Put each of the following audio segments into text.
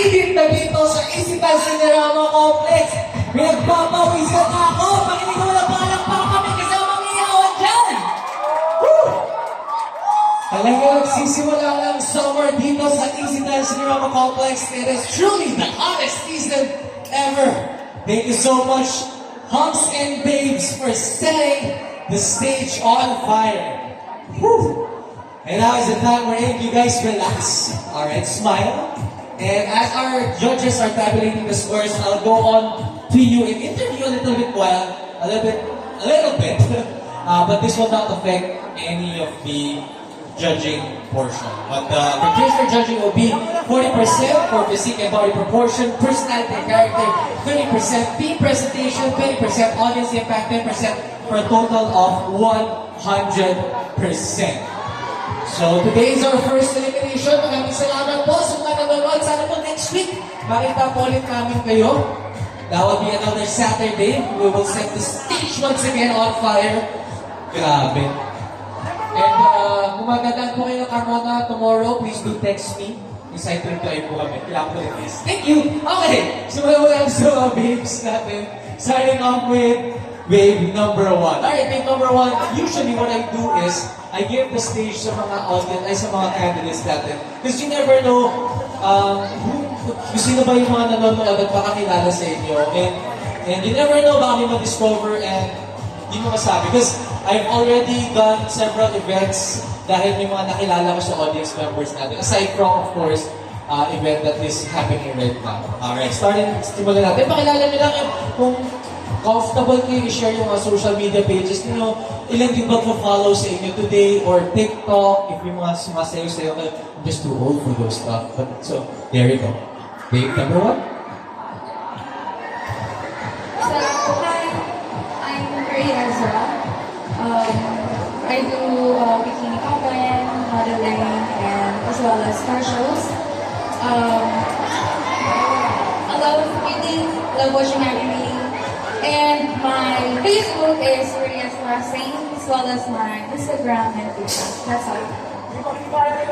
Init na dito sa Isitan Cinerama Complex. Pinagpapawisan na ako. Pakinig mo na palakpak kami kasamang iyawan dyan. Woo! Talagang nagsisimula ng summer dito sa Isitan Cinerama Complex. It is truly the hottest season ever. Thank you so much, Hunks and Babes, for setting the stage on fire. Woo! And now is the time wherein you guys relax. Alright, smile. And as our judges are tabulating the scores, I'll go on to you and interview a little bit but this will not affect any of the judging portion. But the criteria for judging will be 40% for physique and body proportion, personality and character, 30% team presentation, 20% audience impact, 10% for a total of 100%. So today is our first elimination. Maraming salamat po sa mga nanonood. Sana po next week, makita po ulit namin kayo. That will be another Saturday. We will set the stage once again on fire. Grabe. And kung magandang po kayo ng Carmona tomorrow, please do text me. Excited tayo po kami. Kailangan ko rin this. Thank you! Okay, so mula sa mga babes natin. Signing off with babe number 1. Alright, babe number 1. Usually what I do is, I give the stage sa mga audience, ay sa mga candidates natin. Because you never know sino ba yung mga nanonood at makakilala sa inyo. And you never know baka may ma-discover and hindi mo masabi. Because I've already done several events dahil may mga nakilala ko sa audience members natin. Aside from, of course, event that is happening right now. Alright, simulan natin. Pakilala nyo lang kung comfortable kayo i-share yung mga social media pages niyo. Ilan yung magpo-follow sa inyo today or TikTok, if yung mga sumasayo-sayo kayo. I'm just too old for those stuff. But, so, there you go. Babe, number 1? So, hi, I'm Ray Ezra. I do bikini coupling, modeling, and as well as car shows. I love reading, love watching anime. And my Facebook is Reyes Lasing, as well as my Instagram and TikTok. That's all.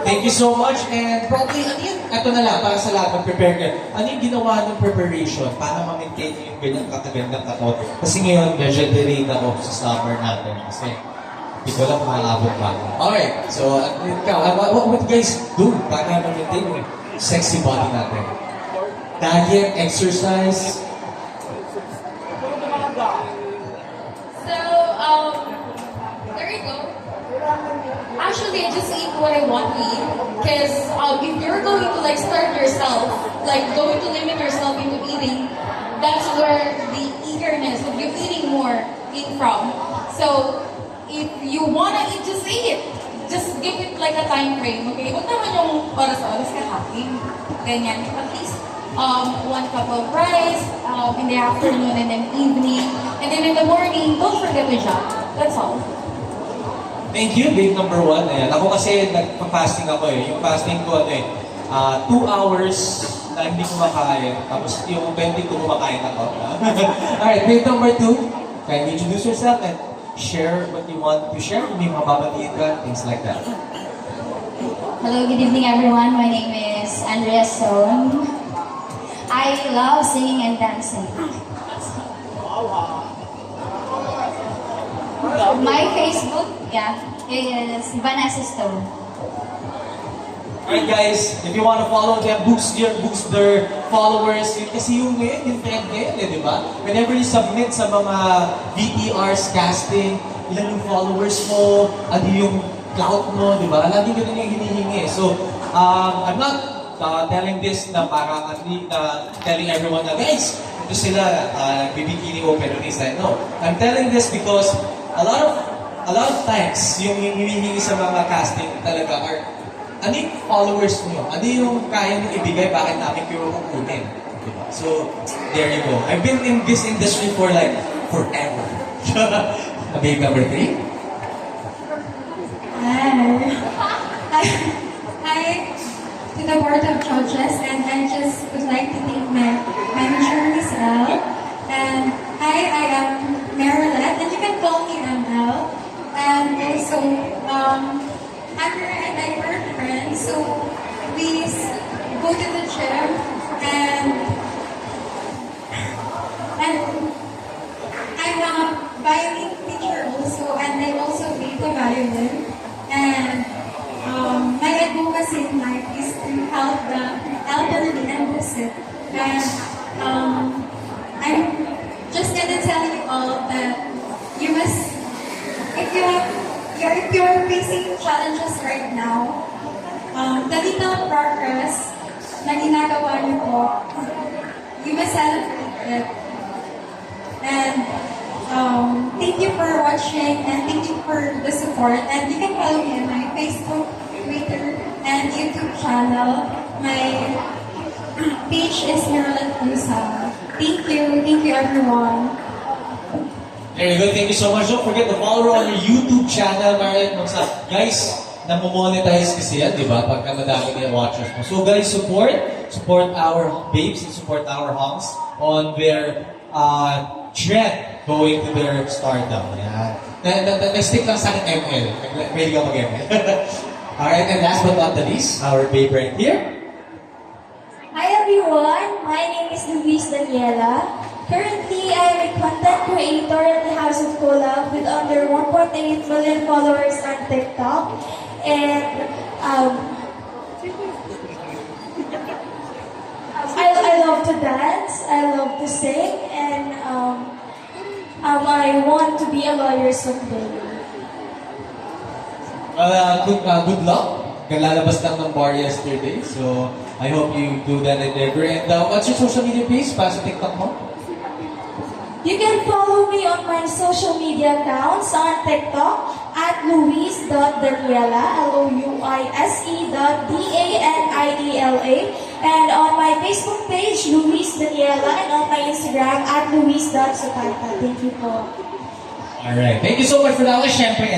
Thank you so much. And probably, ito na lang, para sa lahat, mag-prepare kayo. Ano yung ginawa ng preparation para ma-maintain yung ganyan kakagandang katawan? Kasi ngayon, medyo delayed ako sa summer natin. Kasi, hindi ko lang makakabot pa. Alright, so, what would you guys do para ma-maintain yung sexy body natin? Diet, exercise. So, there you go. Actually, I just eat what I want to eat. Because if you're going to like starve yourself, like going to limit yourself into eating, that's where the eagerness of you eating more came from. So, if you want to eat, just eat it. Just give it like a time frame, okay? Huwag naman yung oras-oras kakain. Ganyan. At least, 1 cup of rice in the afternoon and then evening. And then in the morning, don't forget to jog. That's all. Thank you, babe number 1. Ayan. Ako kasi nagpa-fasting ako eh. Yung fasting ko 2 hours na hindi kumakain. Tapos yung 20 ko kumakain ako. Alright, babe number 2. Can you introduce yourself and share what you want to share? May mga babatiin ka, things like that. Hello, good evening everyone. My name is Andrea Stone. I love singing and dancing. My Facebook, is Vanessa Stone. Alright guys, if you want to follow them, boost their followers. Yun kasi yung ngayon, yung trend ngayon di ba? Whenever you submit sa mga VTRs, casting, ilan yung followers mo, ano yung clout mo, di ba? Lagi ganun yung hinihingi. So, I'm not telling this na parang telling everyone na, guys, ito sila, bibikini open release. No, I'm telling this because a lot of times, yung hinihingi sa mga casting talaga are, ano yung followers nyo? Ano yung kaya nyo ibigay? Bakit namin kayo kukunin? Diba? So, there you go. I've been in this industry for like, forever. Babe number 3? Hi to the board of judges, and I just would like to thank my manager, Miss L. And hi, I am Marilette, and you can call me ML. And also, Hunter and I were friends, so we go to the gym And I'm just gonna tell you all that you must, if you're facing challenges right now, the little progress na ginagawa niyo po, you must celebrate it. And thank you for watching and thank you for the support. And you can follow me on my Facebook, Twitter, and YouTube channel. My page is Marilyn Pusa. Thank you everyone. There you go. Thank you so much. Don't forget to follow her on your YouTube channel, Marilyn Pusa. Guys, namomonetize kasi yan, di ba? Pagka madami na watchers mo. So guys, support our babes and support our Hunks on their trend going to their stardom. Yan. Nag-stick lang sa akin ML. Pwede ka mag-ML. Alright, and last but not the least, our babe right here. Hi everyone, my name is Luis Daniela. Currently, I am a content creator at the House of Collab with under 1.8 million followers on TikTok. And I love to dance, I love to sing, and I want to be a lawyer someday. Good luck. Lalabas lang ng bar yesterday, so I hope you do that endeavor. And what's your social media page? Para sa TikTok mo? You can follow me on my social media accounts on TikTok at Luis.Daniela, LOUISE.DANIELA, and on my Facebook page, Luis Daniela, and on my Instagram at Luis.Sutanta. Thank you po. Alright. Thank you so much for that. Siyempre,